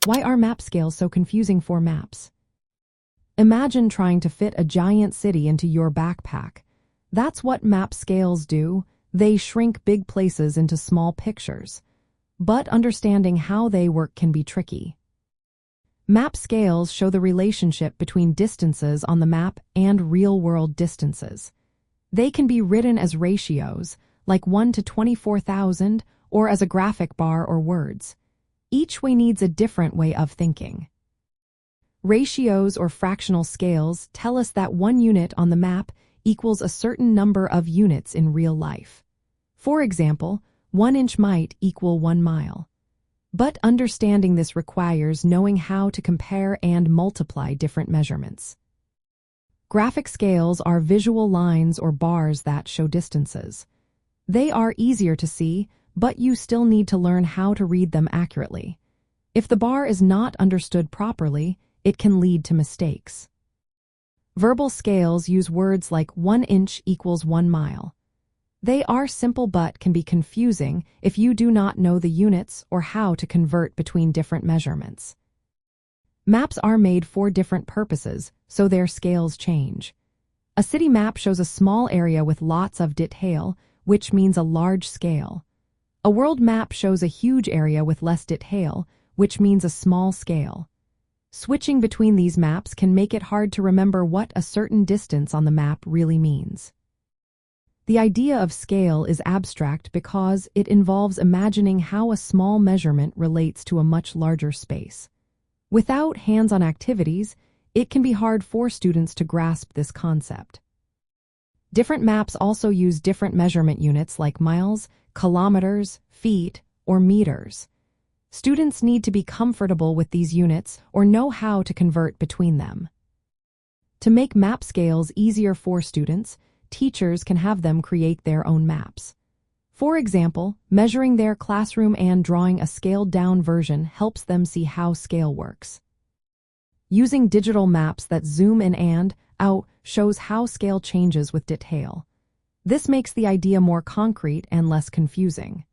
Why are map scales so confusing for maps? Imagine trying to fit a giant city into your backpack. That's what map scales do. They shrink big places into small pictures. But understanding how they work can be tricky. Map scales show the relationship between distances on the map and real-world distances. They can be written as ratios, like 1 to 24,000, or as a graphic bar or words. Each way needs a different way of thinking. Ratios or fractional scales tell us that 1 unit on the map equals a certain number of units in real life. For example, 1 inch might equal 1 mile. But understanding this requires knowing how to compare and multiply different measurements. Graphic scales are visual lines or bars that show distances. They are easier to see, but you still need to learn how to read them accurately. If the bar is not understood properly, it can lead to mistakes. Verbal scales use words like 1 inch equals 1 mile. They are simple but can be confusing if you do not know the units or how to convert between different measurements. Maps are made for different purposes, so their scales change. A city map shows a small area with lots of detail, which means a large scale. A world map shows a huge area with less detail, which means a small scale. Switching between these maps can make it hard to remember what a certain distance on the map really means. The idea of scale is abstract because it involves imagining how a small measurement relates to a much larger space. Without hands-on activities, it can be hard for students to grasp this concept. Different maps also use different measurement units like miles, kilometers, feet, or meters. Students need to be comfortable with these units or know how to convert between them. To make map scales easier for students, teachers can have them create their own maps. For example, measuring their classroom and drawing a scaled-down version helps them see how scale works. Using digital maps that zoom in and out shows how scale changes with detail. This makes the idea more concrete and less confusing.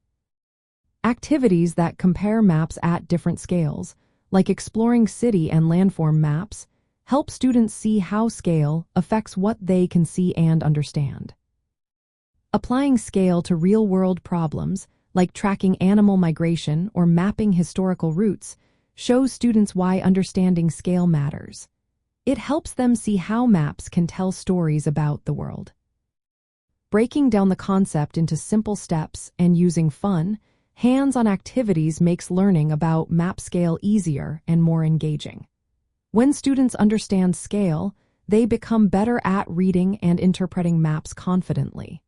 Activities that compare maps at different scales, like exploring city and landform maps, help students see how scale affects what they can see and understand. Applying scale to real-world problems, like tracking animal migration or mapping historical routes, shows students why understanding scale matters. It helps them see how maps can tell stories about the world. Breaking down the concept into simple steps and using fun, hands-on activities makes learning about map scale easier and more engaging. When students understand scale, they become better at reading and interpreting maps confidently.